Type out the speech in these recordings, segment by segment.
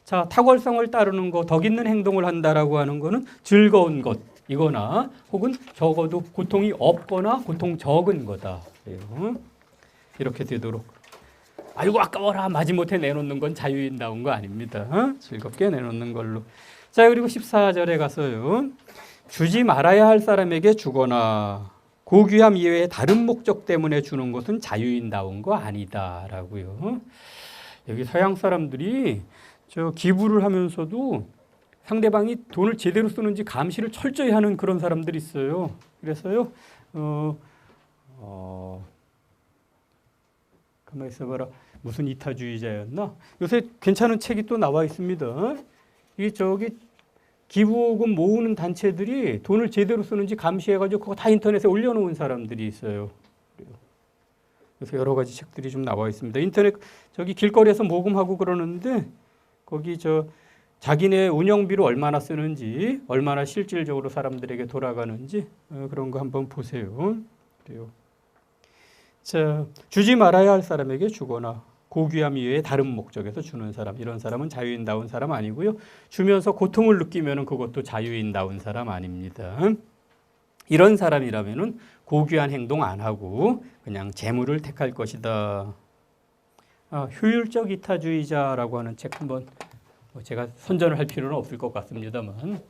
자, 탁월성을 따르는 거, 덕 있는 행동을 한다라고 하는 거는 즐거운 것이거나 혹은 적어도 고통이 없거나 고통 적은 거다. 이렇게 되도록. 아이고 아까워라 마지못해 내놓는 건 자유인다운 거 아닙니다. 즐겁게 내놓는 걸로. 자, 그리고 14절에 가서요. 주지 말아야 할 사람에게 주거나 고귀함 이외에 다른 목적 때문에 주는 것은 자유인다운 거 아니다라고요. 여기 서양 사람들이 저 기부를 하면서도 상대방이 돈을 제대로 쓰는지 감시를 철저히 하는 그런 사람들이 있어요. 그래서요, 가만히 있어봐라. 무슨 이타주의자였나? 요새 괜찮은 책이 또 나와 있습니다. 이 저기 기부금 모으는 단체들이 돈을 제대로 쓰는지 감시해가지고 그거 다 인터넷에 올려놓은 사람들이 있어요. 그래서 여러 가지 책들이 좀 나와 있습니다. 인터넷 저기 길거리에서 모금하고 그러는데 거기 저 자기네 운영비로 얼마나 쓰는지, 얼마나 실질적으로 사람들에게 돌아가는지 그런 거 한번 보세요. 그래요. 자, 주지 말아야 할 사람에게 주거나 고귀함 이외에 다른 목적에서 주는 사람, 이런 사람은 자유인다운 사람 아니고요. 주면서 고통을 느끼면 그것도 자유인다운 사람 아닙니다. 이런 사람이라면 고귀한 행동 안 하고 그냥 재물을 택할 것이다. 효율적 이타주의자라고 하는 책 한번 제가 선전을 할 필요는 없을 것 같습니다만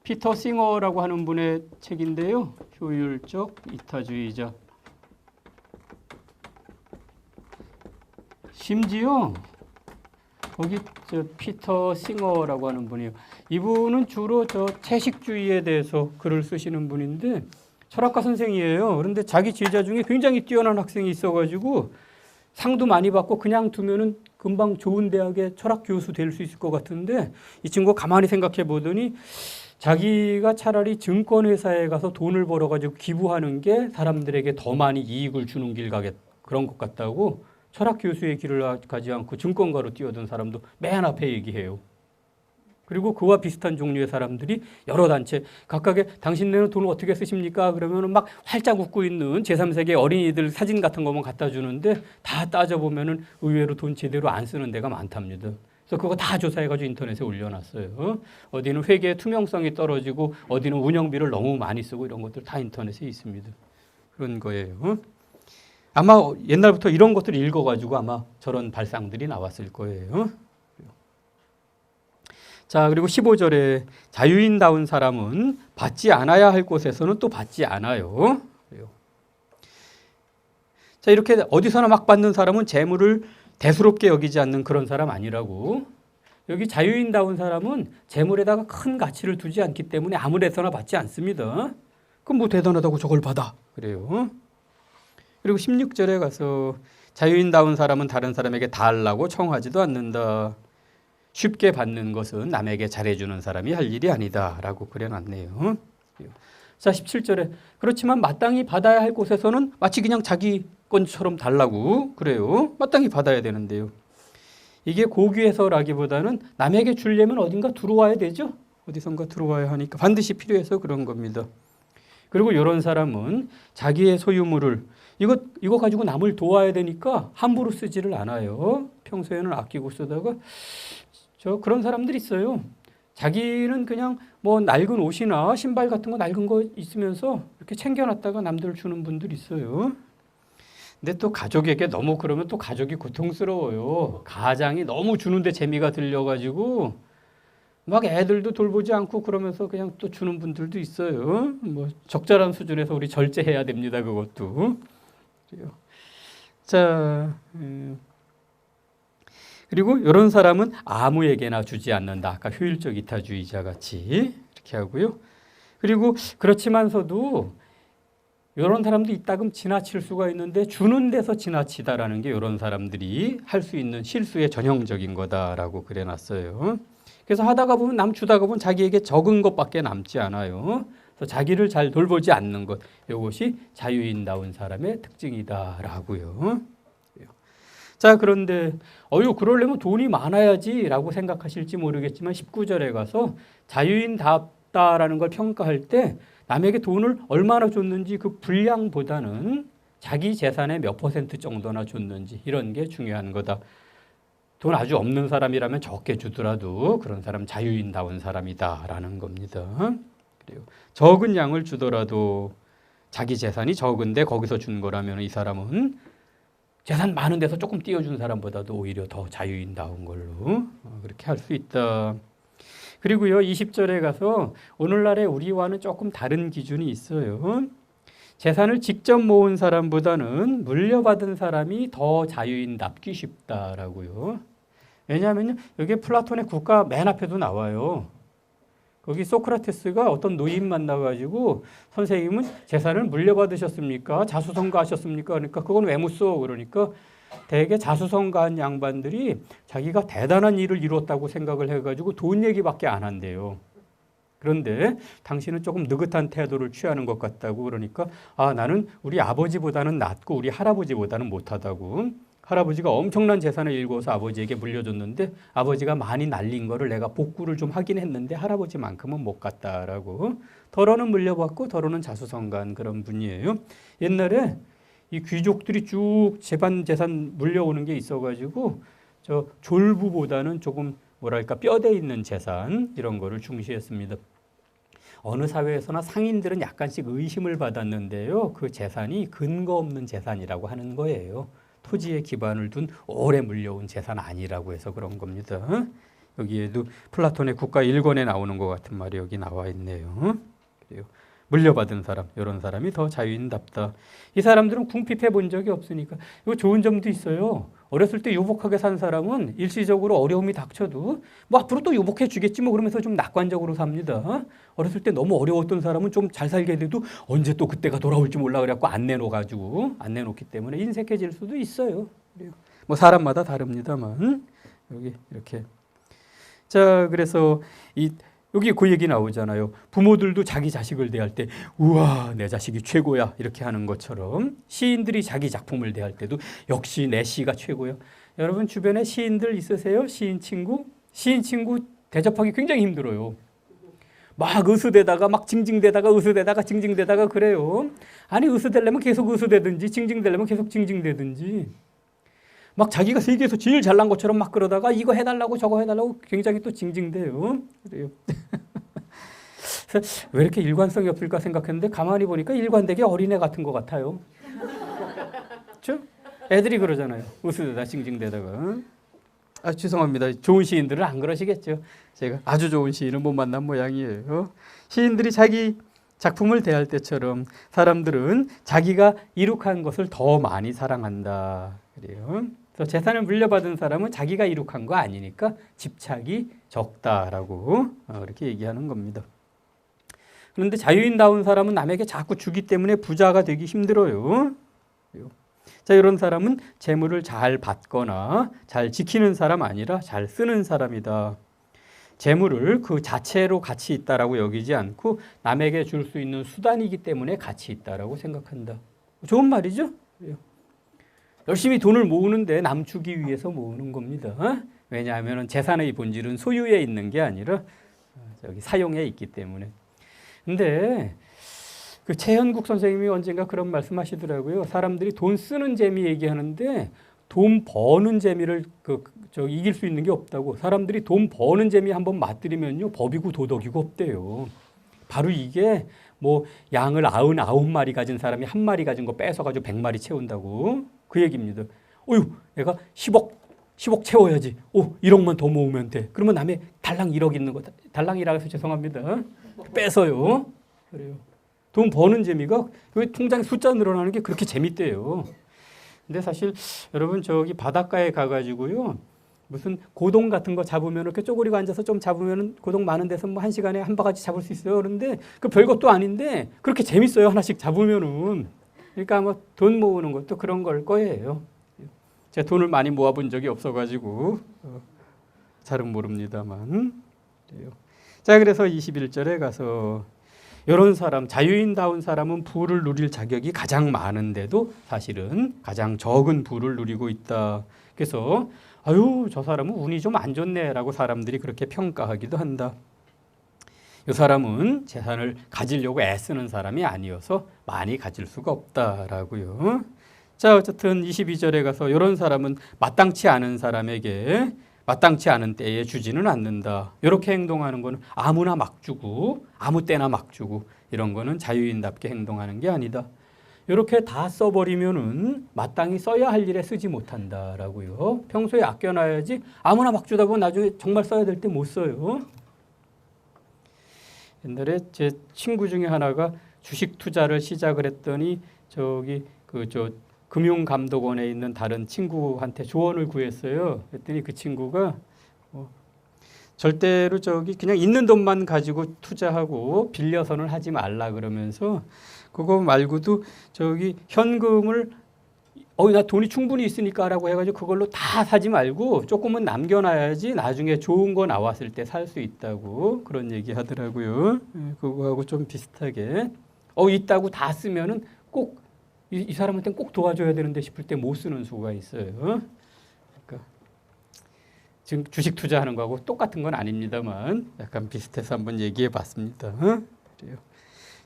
피터 싱어라고 하는 분의 책인데요. 효율적 이타주의자. 심지어 거기 저 피터 싱어라고 하는 분이요. 이분은 주로 저 채식주의에 대해서 글을 쓰시는 분인데 철학과 선생이에요. 그런데 자기 제자 중에 굉장히 뛰어난 학생이 있어가지고 상도 많이 받고 그냥 두면은 금방 좋은 대학의 철학 교수 될 수 있을 것 같은데 이 친구가 가만히 생각해 보더니 자기가 차라리 증권회사에 가서 돈을 벌어가지고 기부하는 게 사람들에게 더 많이 이익을 주는 길 가겠 그런 것 같다고 철학 교수의 길을 가지 않고 증권가로 뛰어든 사람도 맨 앞에 얘기해요. 그리고 그와 비슷한 종류의 사람들이 여러 단체 각각의 당신네는 돈을 어떻게 쓰십니까? 그러면 막 활짝 웃고 있는 제3세계 어린이들 사진 같은 것만 갖다 주는데 다 따져보면 의외로 돈 제대로 안 쓰는 데가 많답니다. 그래서 그거 다 조사해가지고 인터넷에 올려놨어요. 어디는 회계의 투명성이 떨어지고 어디는 운영비를 너무 많이 쓰고 이런 것들 다 인터넷에 있습니다. 그런 거예요. 아마 옛날부터 이런 것들을 읽어가지고 아마 저런 발상들이 나왔을 거예요. 자, 그리고 15절에 자유인다운 사람은 받지 않아야 할 곳에서는 또 받지 않아요. 자, 이렇게 어디서나 막 받는 사람은 재물을 대수롭게 여기지 않는 그런 사람 아니라고. 여기 자유인다운 사람은 재물에다가 큰 가치를 두지 않기 때문에 아무 데서나 받지 않습니다. 그럼 뭐 대단하다고 저걸 받아. 그래요. 그리고 16절에 가서 자유인다운 사람은 다른 사람에게 달라고 청하지도 않는다. 쉽게 받는 것은 남에게 잘해주는 사람이 할 일이 아니다 라고 그려놨네요. 자, 17절에 그렇지만 마땅히 받아야 할 곳에서는 마치 그냥 자기 건처럼 달라고 그래요. 마땅히 받아야 되는데요. 이게 고귀해서라기보다는 남에게 주려면 어딘가 들어와야 되죠. 어디선가 들어와야 하니까 반드시 필요해서 그런 겁니다. 그리고 이런 사람은 자기의 소유물을 이거 가지고 남을 도와야 되니까 함부로 쓰지를 않아요. 평소에는 아끼고 쓰다가 그런 사람들이 있어요. 자기는 그냥 뭐 낡은 옷이나 신발 같은 거 낡은 거 있으면서 이렇게 챙겨놨다가 남들 주는 분들이 있어요. 근데 또 가족에게 너무 그러면 또 가족이 고통스러워요. 가장이 너무 주는데 재미가 들려가지고 막 애들도 돌보지 않고 그러면서 그냥 또 주는 분들도 있어요. 뭐 적절한 수준에서 우리 절제해야 됩니다. 그것도. 자, 그리고 이런 사람은 아무에게나 주지 않는다. 아까 효율적 이타주의자 같이 이렇게 하고요. 그리고 그렇지만서도 이런 사람도 이따금 지나칠 수가 있는데 주는 데서 지나치다라는 게 이런 사람들이 할 수 있는 실수의 전형적인 거다라고 그래놨어요. 그래서 하다가 보면 남 주다가 보면 자기에게 적은 것밖에 남지 않아요. 그래서 자기를 잘 돌보지 않는 것, 이것이 자유인다운 사람의 특징이다라고요. 자, 그런데 그러려면 돈이 많아야지라고 생각하실지 모르겠지만 19절에 가서 자유인답다라는 걸 평가할 때 남에게 돈을 얼마나 줬는지 그 분량보다는 자기 재산의 몇 % 정도나 줬는지 이런 게 중요한 거다. 돈 아주 없는 사람이라면 적게 주더라도 그런 사람 자유인다운 사람이다라는 겁니다. 그래요. 적은 양을 주더라도 자기 재산이 적은데 거기서 준 거라면 이 사람은 재산 많은 데서 조금 띄워준 사람보다도 오히려 더 자유인다운 걸로 그렇게 할 수 있다. 그리고요 20절에 가서 오늘날의 우리와는 조금 다른 기준이 있어요. 재산을 직접 모은 사람보다는 물려받은 사람이 더 자유인답기 쉽다라고요. 왜냐하면 여기 플라톤의 국가 맨 앞에도 나와요. 거기 소크라테스가 어떤 노인 만나가지고 선생님은 재산을 물려받으셨습니까? 자수성가하셨습니까? 그러니까 그건 왜 묻소? 그러니까 대개 자수성가한 양반들이 자기가 대단한 일을 이뤘다고 생각을 해가지고 돈 얘기밖에 안 한대요. 그런데 당신은 조금 느긋한 태도를 취하는 것 같다고 그러니까 나는 우리 아버지보다는 낫고 우리 할아버지보다는 못하다고. 할아버지가 엄청난 재산을 일궈서 아버지에게 물려줬는데 아버지가 많이 날린 거를 내가 복구를 좀 하긴 했는데 할아버지만큼은 못 갔다라고. 더러는 물려받고 더러는 자수성가한 그런 분이에요. 옛날에 이 귀족들이 쭉 재반 재산 물려오는 게 있어가지고 저 졸부보다는 조금 뭐랄까 뼈대 있는 재산 이런 거를 중시했습니다. 어느 사회에서나 상인들은 약간씩 의심을 받았는데요. 그 재산이 근거 없는 재산이라고 하는 거예요. 토지에 기반을 둔 오래 물려온 재산 아니라고 해서 그런 겁니다. 여기에도 플라톤의 국가 1권에 나오는 것 같은 말이 여기 나와 있네요. 그래요. 물려받은 사람, 이런 사람이 더 자유인답다. 이 사람들은 궁핍해 본 적이 없으니까. 이거 좋은 점도 있어요. 어렸을 때 유복하게 산 사람은 일시적으로 어려움이 닥쳐도 뭐 앞으로 또 유복해 주겠지 뭐 그러면서 좀 낙관적으로 삽니다. 어렸을 때 너무 어려웠던 사람은 좀 잘 살게 돼도 언제 또 그때가 돌아올지 몰라 그래갖고 안 내놓기 때문에 인색해질 수도 있어요. 뭐 사람마다 다릅니다만 여기 이렇게 자 그래서 여기 그 얘기 나오잖아요. 부모들도 자기 자식을 대할 때 우와 내 자식이 최고야 이렇게 하는 것처럼 시인들이 자기 작품을 대할 때도 역시 내 시가 최고야. 여러분 주변에 시인들 있으세요? 시인 친구? 시인 친구 대접하기 굉장히 힘들어요. 막 으스대다가 막 징징대다가 으스대다가 징징대다가 그래요. 아니 으스대려면 계속 으스대든지 징징대려면 계속 징징대든지 막 자기가 세계에서 제일 잘난 것처럼 막 그러다가 이거 해달라고 저거 해달라고 굉장히 또 징징대요. 그래요. 왜 이렇게 일관성이 없을까 생각했는데 가만히 보니까 일관되게 어린애 같은 것 같아요. 그렇죠? 애들이 그러잖아요. 으스대다 징징대다가. 죄송합니다. 좋은 시인들은 안 그러시겠죠. 제가 아주 좋은 시인을 못 만난 모양이에요. 시인들이 자기 작품을 대할 때처럼 사람들은 자기가 이룩한 것을 더 많이 사랑한다. 그래요. 그래서 재산을 물려받은 사람은 자기가 이룩한 거 아니니까 집착이 적다라고 이렇게 얘기하는 겁니다. 그런데 자유인다운 사람은 남에게 자꾸 주기 때문에 부자가 되기 힘들어요. 자, 이런 사람은 재물을 잘 받거나 잘 지키는 사람 아니라 잘 쓰는 사람이다. 재물을 그 자체로 가치 있다라고 여기지 않고 남에게 줄 수 있는 수단이기 때문에 가치 있다라고 생각한다. 좋은 말이죠? 열심히 돈을 모으는데 남 주기 위해서 모으는 겁니다. 왜냐하면 재산의 본질은 소유에 있는 게 아니라 사용에 있기 때문에. 근데 그 최현국 선생님이 언젠가 그런 말씀하시더라고요. 사람들이 돈 쓰는 재미 얘기하는데 돈 버는 재미를 이길 수 있는 게 없다고. 사람들이 돈 버는 재미 한번 맛들이면요 법이고 도덕이고 없대요. 바로 이게 뭐 양을 99마리 가진 사람이 한 마리 가진 거 뺏어가지고 100마리 채운다고 그 얘기입니다. 내가 10억 채워야지. 1억만 더 모으면 돼. 그러면 남의 달랑 1억 있는 거 달랑이라 해서 죄송합니다. 뺏어요. 그래요. 돈 버는 재미가 통장에 숫자 늘어나는 게 그렇게 재밌대요. 근데 사실 여러분 저기 바닷가에 가가지고요 무슨 고동 같은 거 잡으면 이렇게 쪼그리고 앉아서 좀 잡으면 고동 많은 데서 뭐 1시간에 한 바가지 잡을 수 있어요. 그런데 그 별것도 아닌데 그렇게 재밌어요. 하나씩 잡으면은. 그러니까 아마 돈 모으는 것도 그런 걸 거예요. 제가 돈을 많이 모아본 적이 없어가지고 잘은 모릅니다만. 자 그래서 21절에 가서 이런 사람, 자유인다운 사람은 부를 누릴 자격이 가장 많은데도 사실은 가장 적은 부를 누리고 있다. 그래서 저 사람은 운이 좀 안 좋네라고 사람들이 그렇게 평가하기도 한다. 이 사람은 재산을 가지려고 애쓰는 사람이 아니어서 많이 가질 수가 없다라고요. 자, 어쨌든 22절에 가서 이런 사람은 마땅치 않은 사람에게 마땅치 않은 때에 주지는 않는다. 이렇게 행동하는 거는 아무나 막 주고 아무 때나 막 주고 이런 거는 자유인답게 행동하는 게 아니다. 이렇게 다 써버리면은 마땅히 써야 할 일에 쓰지 못한다라고요. 평소에 아껴놔야지 아무나 막 주다 보면 나중에 정말 써야 될 때 못 써요. 옛날에 제 친구 중에 하나가 주식 투자를 시작을 했더니 저기 금융감독원에 있는 다른 친구한테 조언을 구했어요. 그랬더니 그 친구가 절대로 그냥 있는 돈만 가지고 투자하고 빌려서는 하지 말라 그러면서 그거 말고도 현금을 나 돈이 충분히 있으니까라고 해가지고 그걸로 다 사지 말고 조금은 남겨놔야지 나중에 좋은 거 나왔을 때 살 수 있다고 그런 얘기 하더라고요. 그거하고 좀 비슷하게 있다고 다 쓰면은 꼭 이 사람한테는 꼭 도와줘야 되는데 싶을 때 못 쓰는 수가 있어요. 그러니까 지금 주식 투자하는 거하고 똑같은 건 아닙니다만 약간 비슷해서 한번 얘기해 봤습니다. 그래요.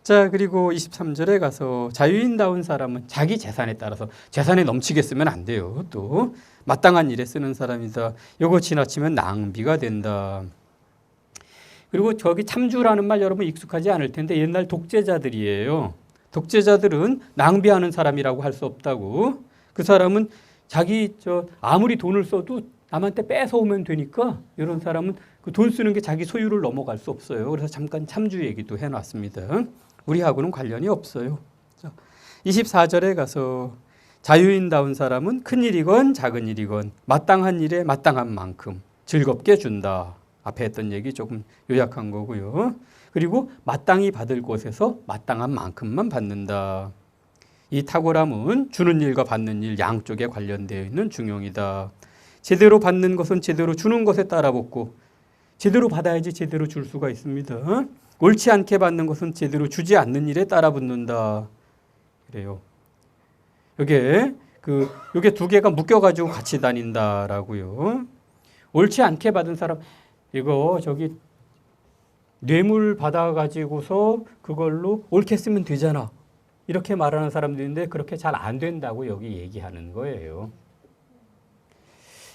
자, 그리고 23절에 가서 자유인다운 사람은 자기 재산에 따라서 재산에 넘치게 쓰면 안 돼요. 또 마땅한 일에 쓰는 사람이다. 이거 지나치면 낭비가 된다. 그리고 참주라는 말 여러분 익숙하지 않을 텐데 옛날 독재자들이에요. 독재자들은 낭비하는 사람이라고 할 수 없다고. 그 사람은 아무리 돈을 써도 남한테 뺏어오면 되니까 이런 사람은 그 돈 쓰는 게 자기 소유를 넘어갈 수 없어요. 그래서 잠깐 참주 얘기도 해놨습니다. 우리하고는 관련이 없어요. 24절에 가서 자유인다운 사람은 큰 일이건 작은 일이건 마땅한 일에 마땅한 만큼 즐겁게 준다. 앞에 했던 얘기 조금 요약한 거고요. 그리고 마땅히 받을 곳에서 마땅한 만큼만 받는다. 이 탁월함은 주는 일과 받는 일 양쪽에 관련되어 있는 중용이다. 제대로 받는 것은 제대로 주는 것에 따라 붙고 제대로 받아야지 제대로 줄 수가 있습니다. 옳지 않게 받는 것은 제대로 주지 않는 일에 따라 붙는다. 그래요. 요게 두 개가 묶여가지고 같이 다닌다라고요. 옳지 않게 받은 사람 이거 뇌물 받아가지고서 그걸로 옳게 쓰면 되잖아. 이렇게 말하는 사람들인데 그렇게 잘 안 된다고 여기 얘기하는 거예요.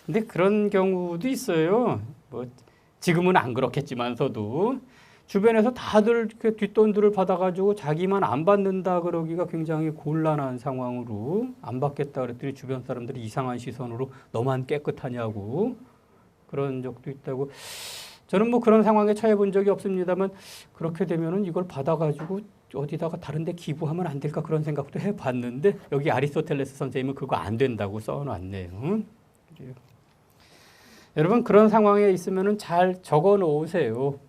근데 그런 경우도 있어요. 지금은 안 그렇겠지만서도 주변에서 다들 뒷돈들을 받아가지고 자기만 안 받는다 그러기가 굉장히 곤란한 상황으로 안 받겠다 그랬더니 주변 사람들이 이상한 시선으로 너만 깨끗하냐고 그런 적도 있다고. 저는 그런 상황에 처해 본 적이 없습니다만 그렇게 되면은 이걸 받아가지고 어디다가 다른 데 기부하면 안 될까 그런 생각도 해봤는데 여기 아리스토텔레스 선생님은 그거 안 된다고 써놨네요. 그래요. 여러분 그런 상황에 있으면은 잘 적어 놓으세요.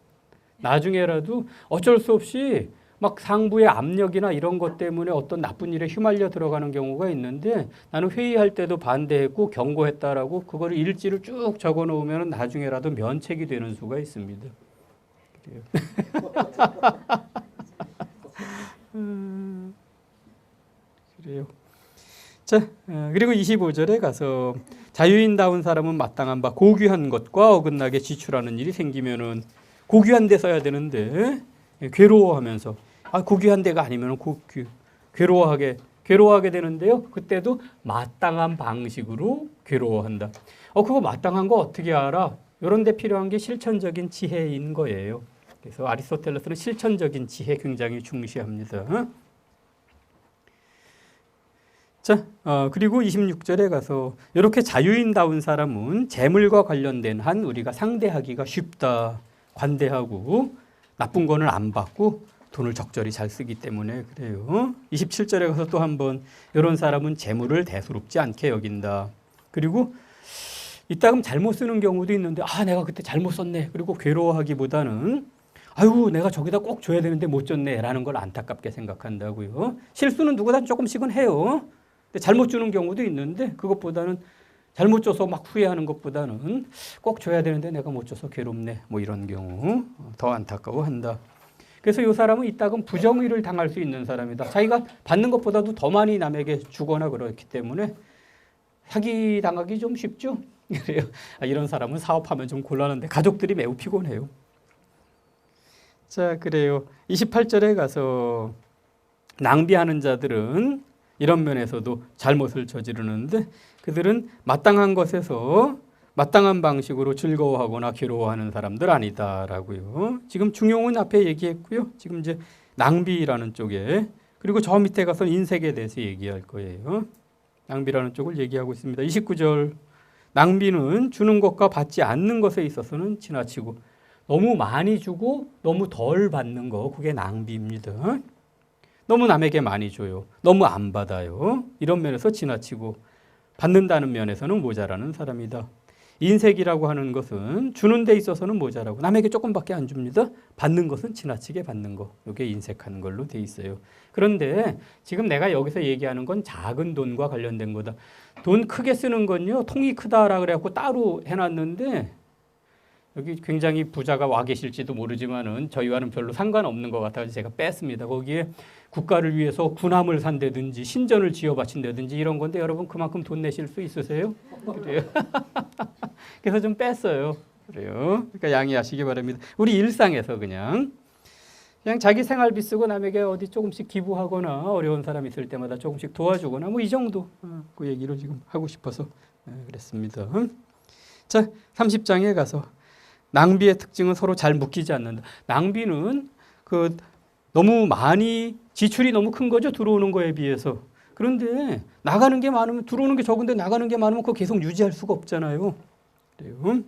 나중에라도 어쩔 수 없이 막 상부의 압력이나 이런 것 때문에 어떤 나쁜 일에 휘말려 들어가는 경우가 있는데 나는 회의할 때도 반대했고 경고했다라고 그거를 일지를 쭉 적어 놓으면 나중에라도 면책이 되는 수가 있습니다. 그래요. 그래요. 자, 그리고 25절에 가서 자유인다운 사람은 마땅한 바 고귀한 것과 어긋나게 지출하는 일이 생기면은 고귀한 데 써야 되는데 괴로워하면서 고귀한 데가 아니면 괴로워하게 되는데요. 그때도 마땅한 방식으로 괴로워한다. 그거 마땅한 거 어떻게 알아? 이런 데 필요한 게 실천적인 지혜인 거예요. 그래서 아리스토텔레스는 실천적인 지혜 굉장히 중시합니다. 자, 그리고 26절에 가서 이렇게 자유인다운 사람은 재물과 관련된 한 우리가 상대하기가 쉽다. 관대하고 나쁜 거는 안 받고 돈을 적절히 잘 쓰기 때문에 그래요. 27절에 가서 또 한번 이런 사람은 재물을 대수롭지 않게 여긴다. 그리고 이따금 잘못 쓰는 경우도 있는데 내가 그때 잘못 썼네. 그리고 괴로워하기보다는 내가 저기다 꼭 줘야 되는데 못 줬네 라는 걸 안타깝게 생각한다고요. 실수는 누구나 조금씩은 해요. 근데 잘못 주는 경우도 있는데 그것보다는 잘못 줘서 막 후회하는 것보다는 꼭 줘야 되는데 내가 못 줘서 괴롭네. 이런 경우 더 안타까워한다. 그래서 이 사람은 이따금 부정의를 당할 수 있는 사람이다. 자기가 받는 것보다도 더 많이 남에게 주거나 그렇기 때문에 사기 당하기 좀 쉽죠. 그래요. 이런 사람은 사업하면 좀 곤란한데 가족들이 매우 피곤해요. 자, 그래요. 28절에 가서 낭비하는 자들은 이런 면에서도 잘못을 저지르는데 그들은 마땅한 것에서 마땅한 방식으로 즐거워하거나 괴로워하는 사람들 아니다라고요. 지금 중용은 앞에 얘기했고요. 지금 이제 낭비라는 쪽에 그리고 저 밑에 가서 인색에 대해서 얘기할 거예요. 낭비라는 쪽을 얘기하고 있습니다. 29절 낭비는 주는 것과 받지 않는 것에 있어서는 지나치고 너무 많이 주고 너무 덜 받는 거 그게 낭비입니다. 너무 남에게 많이 줘요. 너무 안 받아요. 이런 면에서 지나치고 받는다는 면에서는 모자라는 사람이다. 인색이라고 하는 것은 주는 데 있어서는 모자라고 남에게 조금밖에 안 줍니다. 받는 것은 지나치게 받는 거. 이게 인색하는 걸로 돼 있어요. 그런데 지금 내가 여기서 얘기하는 건 작은 돈과 관련된 거다. 돈 크게 쓰는 건요. 통이 크다라 그래갖고 따로 해놨는데 여기 굉장히 부자가 와 계실지도 모르지만은 저희와는 별로 상관없는 것 같아서 제가 뺐습니다. 거기에 국가를 위해서 군함을 산다든지 신전을 지어 바친다든지 이런 건데 여러분 그만큼 돈 내실 수 있으세요? 그래요. 그래서 좀 뺐어요. 그래요. 그러니까 양해하시기 바랍니다. 우리 일상에서 그냥 자기 생활비 쓰고 남에게 어디 조금씩 기부하거나 어려운 사람 있을 때마다 조금씩 도와주거나 뭐 이 정도 그 얘기를 지금 하고 싶어서 그랬습니다. 자, 30장에 가서 낭비의 특징은 서로 잘 묶이지 않는다. 낭비는 그 너무 많이 지출이 너무 큰 거죠. 들어오는 거에 비해서. 그런데 나가는 게 많으면 들어오는 게 적은데 나가는 게 많으면 그거 계속 유지할 수가 없잖아요. 그래요.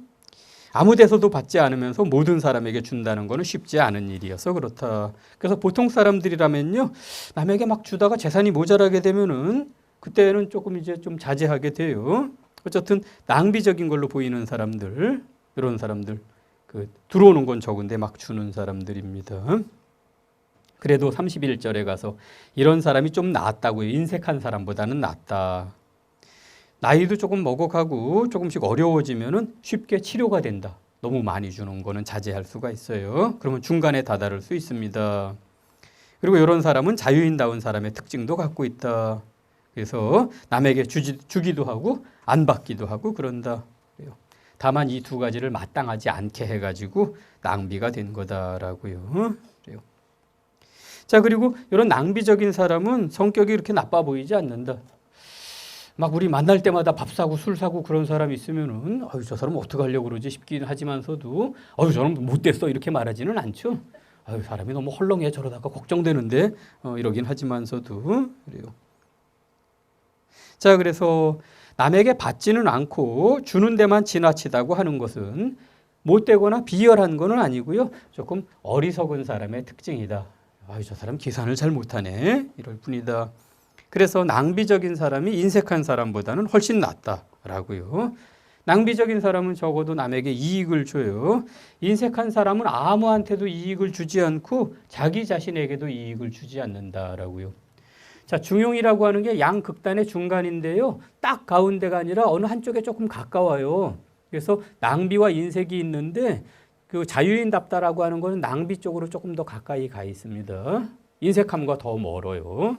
아무 데서도 받지 않으면서 모든 사람에게 준다는 거는 쉽지 않은 일이어서 그렇다. 그래서 보통 사람들이라면요. 남에게 막 주다가 재산이 모자라게 되면은 그때는 조금 이제 좀 자제하게 돼요. 어쨌든 낭비적인 걸로 보이는 사람들, 이런 사람들, 그 들어오는 건 적은데 막 주는 사람들입니다. 그래도 31절에 가서 이런 사람이 좀 낫다고요. 인색한 사람보다는 낫다. 나이도 조금 먹어가고 조금씩 어려워지면은 쉽게 치료가 된다. 너무 많이 주는 거는 자제할 수가 있어요. 그러면 중간에 다다를 수 있습니다. 그리고 이런 사람은 자유인다운 사람의 특징도 갖고 있다. 그래서 남에게 주기도 하고 안 받기도 하고 그런다. 다만 이 두 가지를 마땅하지 않게 해가지고 낭비가 된 거다라고요. 그래요. 자, 그리고 이런 낭비적인 사람은 성격이 이렇게 나빠 보이지 않는다. 막 우리 만날 때마다 밥 사고 술 사고 그런 사람이 있으면은 아유 저 사람 어떻게 하려고 그러지 싶긴 하지만서도 아유 저는 못됐어 이렇게 말하지는 않죠. 아유 사람이 너무 헐렁해 저러다가 걱정되는데 이러긴 하지만서도 그래요. 자, 그래서 남에게 받지는 않고 주는 데만 지나치다고 하는 것은 못되거나 비열한 거는 아니고요. 조금 어리석은 사람의 특징이다. 아유, 저 사람 계산을 잘 못하네. 이럴 뿐이다. 그래서 낭비적인 사람이 인색한 사람보다는 훨씬 낫다라고요. 낭비적인 사람은 적어도 남에게 이익을 줘요. 인색한 사람은 아무한테도 이익을 주지 않고 자기 자신에게도 이익을 주지 않는다라고요. 자, 중용이라고 하는 게 양극단의 중간인데요. 딱 가운데가 아니라 어느 한쪽에 조금 가까워요. 그래서 낭비와 인색이 있는데 그 자유인답다라고 하는 거는 낭비 쪽으로 조금 더 가까이 가 있습니다. 인색함과 더 멀어요.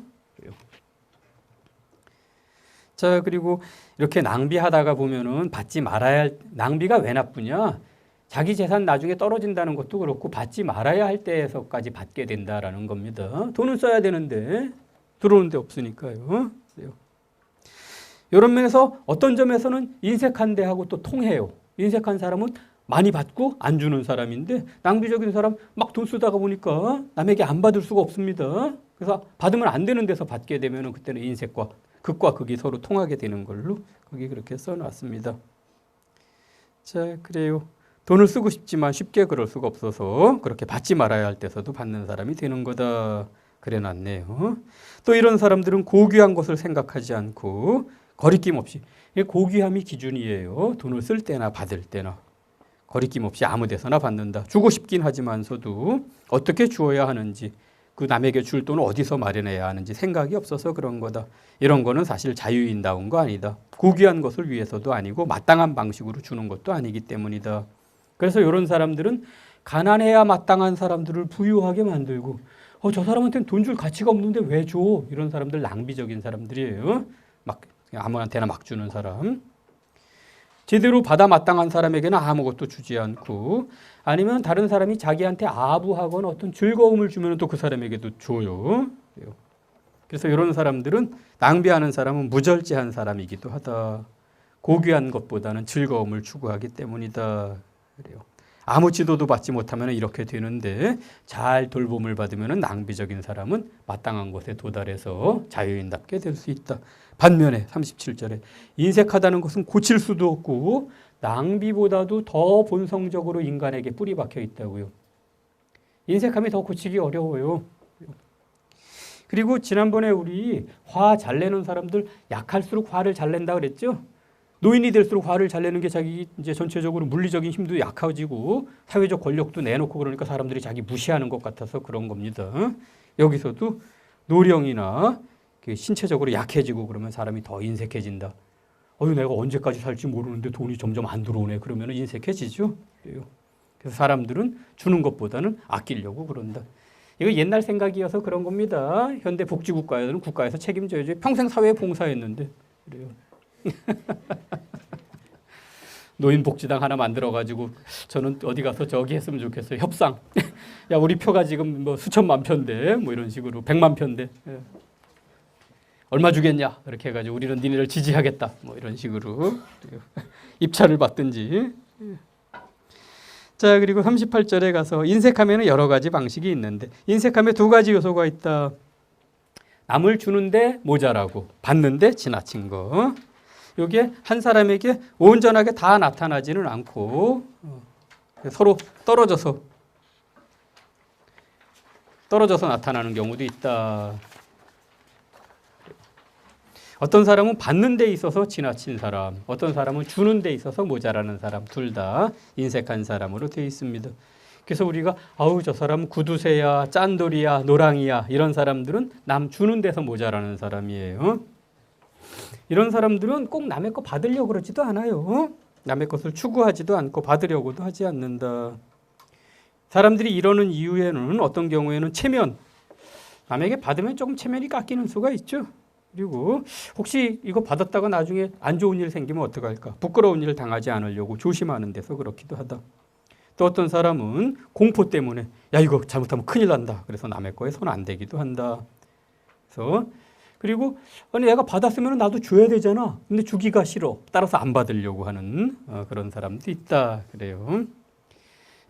자, 그리고 이렇게 낭비하다가 보면은 받지 말아야 할, 낭비가 왜 나쁘냐? 자기 재산 나중에 떨어진다는 것도 그렇고 받지 말아야 할 때에서까지 받게 된다라는 겁니다. 돈은 써야 되는데 들어오는 데 없으니까요. 이런 면에서 어떤 점에서는 인색한 데하고 또 통해요. 인색한 사람은 많이 받고 안 주는 사람인데 낭비적인 사람 막 돈 쓰다가 보니까 남에게 안 받을 수가 없습니다. 그래서 받으면 안 되는 데서 받게 되면 그때는 인색과 극과 극이 서로 통하게 되는 걸로 거기 그렇게 써놨습니다. 자, 그래요. 돈을 쓰고 싶지만 쉽게 그럴 수가 없어서 그렇게 받지 말아야 할 때서도 받는 사람이 되는 거다. 그래 놨네요. 또 이런 사람들은 고귀한 것을 생각하지 않고 거리낌 없이, 고귀함이 기준이에요. 돈을 쓸 때나 받을 때나 거리낌 없이 아무 데서나 받는다. 주고 싶긴 하지만서도 어떻게 주어야 하는지, 그 남에게 줄 돈을 어디서 마련해야 하는지 생각이 없어서 그런 거다. 이런 거는 사실 자유인다운 거 아니다. 고귀한 것을 위해서도 아니고 마땅한 방식으로 주는 것도 아니기 때문이다. 그래서 이런 사람들은 가난해야 마땅한 사람들을 부유하게 만들고 저 사람한테는 돈 줄 가치가 없는데 왜 줘? 이런 사람들 낭비적인 사람들이에요. 막 아무한테나 막 주는 사람. 제대로 받아 마땅한 사람에게는 아무것도 주지 않고 아니면 다른 사람이 자기한테 아부하거나 어떤 즐거움을 주면 또 그 사람에게도 줘요. 그래서 이런 사람들은 낭비하는 사람은 무절제한 사람이기도 하다. 고귀한 것보다는 즐거움을 추구하기 때문이다. 그래요. 아무 지도도 받지 못하면 이렇게 되는데 잘 돌봄을 받으면 낭비적인 사람은 마땅한 곳에 도달해서 자유인답게 될 수 있다. 반면에 37절에 인색하다는 것은 고칠 수도 없고 낭비보다도 더 본성적으로 인간에게 뿌리 박혀 있다고요. 인색함이 더 고치기 어려워요. 그리고 지난번에 우리 화 잘 내는 사람들 약할수록 화를 잘 낸다 그랬죠? 노인이 될수록 화를 잘 내는 게 자기 이제 전체적으로 물리적인 힘도 약해지고 사회적 권력도 내놓고 그러니까 사람들이 자기 무시하는 것 같아서 그런 겁니다. 여기서도 노령이나 신체적으로 약해지고 그러면 사람이 더 인색해진다. 내가 언제까지 살지 모르는데 돈이 점점 안 들어오네. 그러면 인색해지죠. 그래서 사람들은 주는 것보다는 아끼려고 그런다. 이거 옛날 생각이어서 그런 겁니다. 현대 복지국가에서는 국가에서 책임져야지. 평생 사회에 봉사했는데 그래요. 노인복지당 하나 만들어가지고 저는 어디 가서 저기 했으면 좋겠어요. 협상. 야 우리 표가 지금 뭐 수천만 표인데 뭐 이런 식으로 100만 표인데 얼마 주겠냐 이렇게 해가지고 우리는 니네를 지지하겠다 뭐 이런 식으로 입찰을 받든지. 자 그리고 38절에 가서 인색하면 여러 가지 방식이 있는데 인색함에 두 가지 요소가 있다. 남을 주는데 모자라고 받는데 지나친 거. 이게 한 사람에게 온전하게 다 나타나지는 않고 서로 떨어져서 나타나는 경우도 있다. 어떤 사람은 받는 데 있어서 지나친 사람, 어떤 사람은 주는 데 있어서 모자라는 사람, 둘 다 인색한 사람으로 되어 있습니다. 그래서 우리가 저 사람은 구두쇠야, 짠돌이야, 노랑이야 이런 사람들은 남 주는 데서 모자라는 사람이에요. 이런 사람들은 꼭 남의 거 받으려고 그러지도 않아요. 남의 것을 추구하지도 않고 받으려고도 하지 않는다. 사람들이 이러는 이유에는 어떤 경우에는 체면, 남에게 받으면 조금 체면이 깎이는 수가 있죠. 그리고 혹시 이거 받았다가 나중에 안 좋은 일 생기면 어떡할까? 부끄러운 일을 당하지 않으려고 조심하는 데서 그렇기도 하다. 또 어떤 사람은 공포 때문에 야 이거 잘못하면 큰일 난다. 그래서 남의 거에 손 안 대기도 한다. 그래서 그리고 아니 내가 받았으면 나도 줘야 되잖아. 근데 주기가 싫어. 따라서 안 받으려고 하는 그런 사람도 있다. 그래요.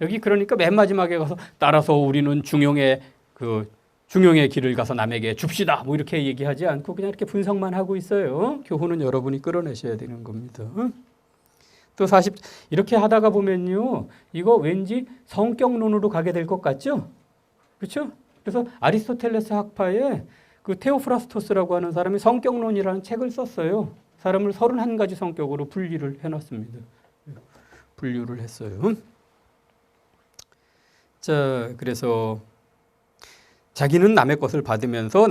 여기 그러니까 맨 마지막에 가서 따라서 우리는 중용의 길을 가서 남에게 줍시다. 뭐 이렇게 얘기하지 않고 그냥 이렇게 분석만 하고 있어요. 교훈은 여러분이 끌어내셔야 되는 겁니다. 또 이렇게 하다가 보면요. 이거 왠지 성격론으로 가게 될 것 같죠? 그렇죠? 그래서 아리스토텔레스 학파에 그 테오프라스토스라고 하는 사람이 성격론이라는 책을 썼어요. 사람을 31가지 성격으로 분류를 해놨습니다. 분류를 했어요. 자, 그래서 자기는 남의 것을 받으면서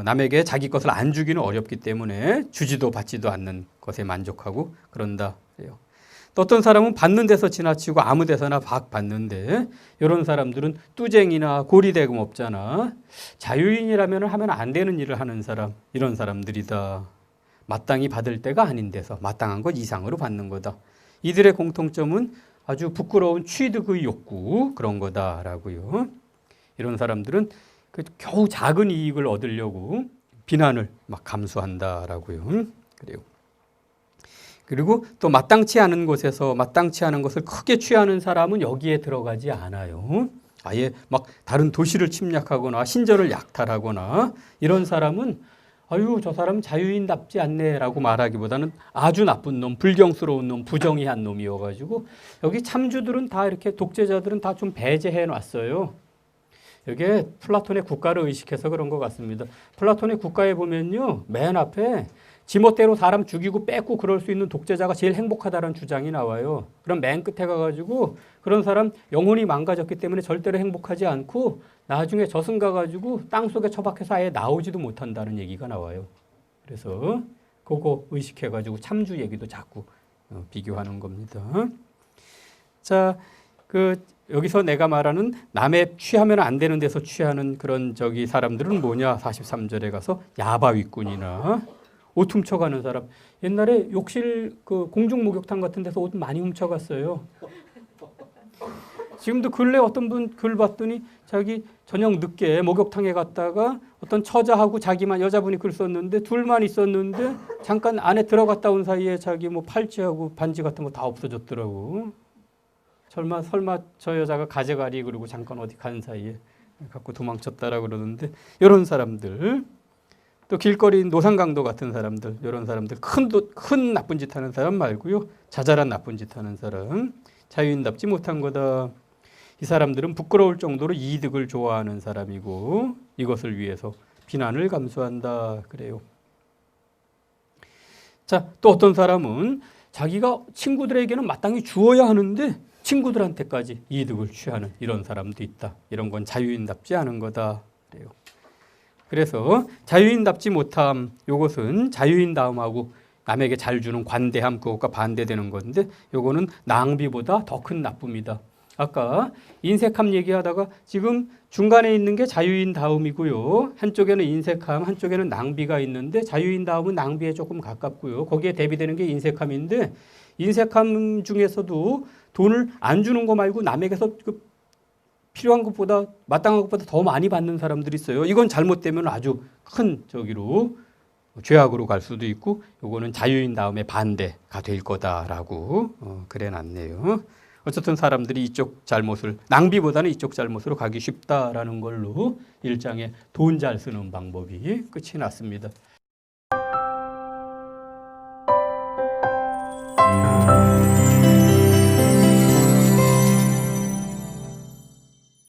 남에게 자기 것을 안 주기는 어렵기 때문에 주지도 받지도 않는 것에 만족하고 그런다. 그래요. 또 어떤 사람은 받는 데서 지나치고 아무 데서나 받는데 이런 사람들은 뚜쟁이나 고리대금 없잖아. 자유인이라면 하면 안 되는 일을 하는 사람, 이런 사람들이다. 마땅히 받을 때가 아닌 데서 마땅한 것 이상으로 받는 거다. 이들의 공통점은 아주 부끄러운 취득의 욕구 그런 거다라고요. 이런 사람들은 겨우 작은 이익을 얻으려고 비난을 막 감수한다라고요. 그래요. 그리고 또 마땅치 않은 곳에서 마땅치 않은 것을 크게 취하는 사람은 여기에 들어가지 않아요. 아예 막 다른 도시를 침략하거나 신전을 약탈하거나 이런 사람은 저 사람은 자유인답지 않네라고 말하기보다는 아주 나쁜 놈, 불경스러운 놈, 부정의한 놈이어가지고 여기 참주들은 다 이렇게 독재자들은 다 좀 배제해 놨어요. 이게 플라톤의 국가를 의식해서 그런 것 같습니다. 플라톤의 국가에 보면요. 맨 앞에 지멋대로 사람 죽이고 뺏고 그럴 수 있는 독재자가 제일 행복하다는 주장이 나와요. 그럼 맨 끝에 가가지고 그런 사람 영혼이 망가졌기 때문에 절대로 행복하지 않고 나중에 저승 가가지고 땅속에 처박혀서 아예 나오지도 못한다는 얘기가 나와요. 그래서 그거 의식해가지고 참주 얘기도 자꾸 비교하는 겁니다. 자, 여기서 내가 말하는 남의 취하면 안 되는 데서 취하는 그런 사람들은 뭐냐? 43절에 가서 야바위꾼이나 옷 훔쳐가는 사람. 옛날에 욕실 공중 목욕탕 같은 데서 옷 많이 훔쳐갔어요. 지금도 근래 어떤 분 글 봤더니 자기 저녁 늦게 목욕탕에 갔다가 어떤 처자하고 자기만 여자분이 글 썼는데 둘만 있었는데 잠깐 안에 들어갔다 온 사이에 자기 뭐 팔찌하고 반지 같은 거 다 없어졌더라고. 설마 저 여자가 가져가리 그러고 잠깐 어디 간 사이에 갖고 도망쳤다라 그러는데 이런 사람들 또 길거리 노상강도 같은 사람들 이런 사람들 큰 나쁜 짓 하는 사람 말고요. 자잘한 나쁜 짓 하는 사람 자유인답지 못한 거다. 이 사람들은 부끄러울 정도로 이득을 좋아하는 사람이고 이것을 위해서 비난을 감수한다 그래요. 자, 또 어떤 사람은 자기가 친구들에게는 마땅히 주어야 하는데 친구들한테까지 이득을 취하는 이런 사람도 있다. 이런 건 자유인답지 않은 거다 그래요. 그래서 자유인답지 못함 이것은 자유인다움하고 남에게 잘 주는 관대함 그것과 반대되는 건데 이거는 낭비보다 더 큰 나쁨이다. 아까 인색함 얘기하다가 지금 중간에 있는 게 자유인다움이고요. 한쪽에는 인색함, 한쪽에는 낭비가 있는데 자유인다움은 낭비에 조금 가깝고요. 거기에 대비되는 게 인색함인데 인색함 중에서도 돈을 안 주는 거 말고 남에게서 필요한 것보다 마땅한 것보다 더 많이 받는 사람들이 있어요. 이건 잘못되면 아주 큰 죄악으로 갈 수도 있고 이거는 자유인다움의 반대가 될 거다라고 그래놨네요. 어쨌든 사람들이 이쪽 잘못을 낭비보다는 이쪽 잘못으로 가기 쉽다라는 걸로 일장의 돈 잘 쓰는 방법이 끝이 났습니다.